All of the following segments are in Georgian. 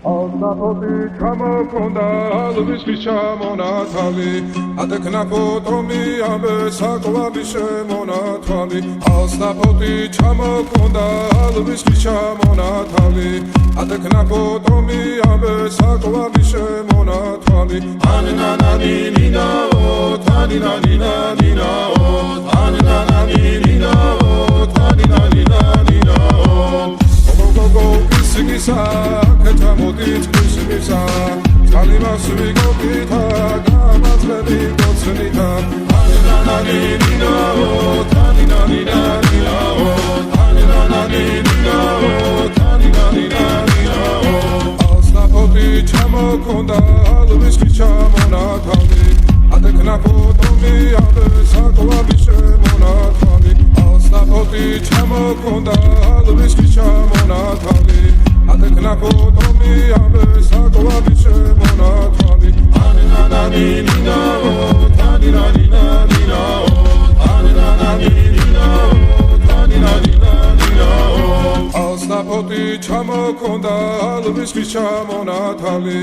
ალსაფოტი ჩამოქონდა ალვის ჩამონათალი ატეკნა ფოტომი ამე საკლავი შემონათვალი ალსაფოტი ჩამოქონდა ალვის ჩამონათალი ატეკნა ფოტომი ამე საკლავი შემონათვალი ანანანინინაო თანინანინანინაო ანანანინინაო თანინანინანინაო გოგოგო ისგისა კეთამოდით ისგისა წალიმასვი გოგითა გამაძლები გოცნითა ანანანინინაო თანინანინანინაო ანანანინინაო თანინანინანინაო ალსაფოტი ჩამოქონდა ალვის ჩამონათალი ატეკნა ფოტომი ამე საკლავი შემონათვალი ალსაფოტი ჩამოქონდა ალვის ჩამონათალი ატეკნა ფოტომი ამე საკლავი შემონათვალი ანანანინინაო თანინანინანინაო ანანანინინაო თანინანინანინაო ალსაფოტი ჩამოქონდა ალვის ჩამონათალი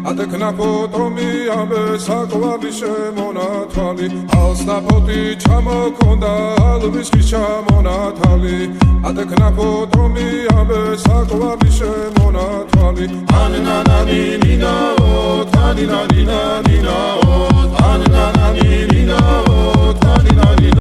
ატეკნა ფოტომი ამე საკლავი შემონათვალი ალსაფოტი ჩამოქონდა ალვის ჩამონათალი ატეკნა ფოტომი ამე საკლავი შემონათვალი ანანანინინაო თანინანინანინაო ანანანინინაო